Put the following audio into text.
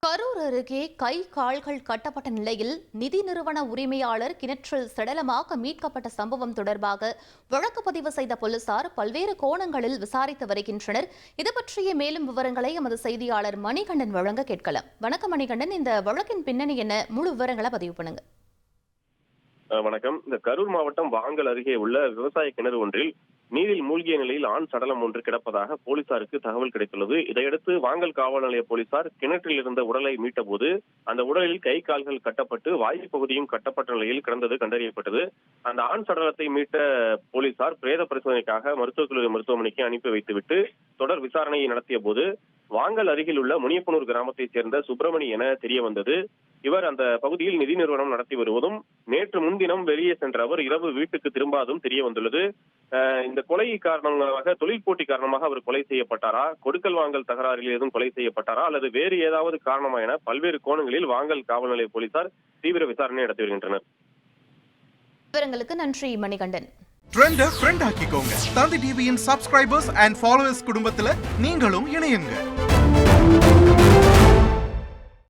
கரூர் அருகே கை கால்கள் கட்டப்பட்ட நிலையில் நிதி நிறுவன உரிமையாளர் கிணற்றில் சடலமாக மீட்கப்பட்ட சம்பவம் தொடர்பாக வழக்கு பதிவு செய்த போலீசார் பல்வேறு கோணங்களில் விசாரித்து வருகின்றனர். இது பற்றிய மேலும் விவரங்களை எமது செய்தியாளர் மணிகண்டன் வழங்க கேட்கலாம். வணக்கம் மணிகண்டன், இந்த வழக்கின் பின்னணி என்ன? முழு விவரங்களை பதிவு பண்ணுங்க. வணக்கம். இந்த கரூர் மாவட்டம் வாங்கல் அருகே உள்ள விவசாய கிணறு ஒன்றில் நீரில் மூழ்கிய நிலையில் ஆண் சடலம் ஒன்று கிடப்பதாக போலீசாருக்கு தகவல் கிடைத்துள்ளது. இதையடுத்து வாங்கல் காவல் நிலைய போலீசார் கிணற்றில் இருந்த உடலை மீட்டபோது அந்த உடலில் கை கால்கள் கட்டப்பட்டு வாயு பகுதியும் கட்டப்பட்ட நிலையில் கிடந்தது கண்டறியப்பட்டது. அந்த ஆண் சடலத்தை மீட்ட போலீசார் பிரேத பரிசோதனைக்காக மருத்துவக் கல்லூரி மருத்துவமனைக்கு அனுப்பி வைத்துவிட்டு தொடர் விசாரணையை நடத்திய போது வாங்கல் அருகில் உள்ள முனியப்பனூர் கிராமத்தைச் சேர்ந்த சுப்பிரமணி என தெரிய வந்தது. இவர் அந்த பகுதியில் நிதி நிறுவனம் நடத்தி வருவதும் நேற்று முன்தினம் வெளியே சென்ற அவர் இரவு வீட்டுக்கு திரும்பாதும் தெரிய வந்துள்ளது. இந்த கொலை காரணமாக தொழில் போட்டி காரணமாக அவர் கொலை செய்யப்பட்டாரா, கொடுக்கல் வாங்கல் தகராறில் ஏதும் கொலை செய்யப்பட்டாரா அல்லது வேறு ஏதாவது காரணமா என பல்வேறு கோணங்களில் வாங்கல் காவல் நிலைய போலீசார் தீவிர விசாரணை நடத்தி வருகின்றனர். விவரங்களுக்கு நன்றி மணிகண்டன். ட்ரெண்ட ஃப்ரெண்ட் ஆக்கிக்கோங்க. தந்தி டிவியின் சப்ஸ்கிரைபர்ஸ் அண்ட் ஃபாலோவர்ஸ் குடும்பத்துல நீங்களும் இணையுங்க.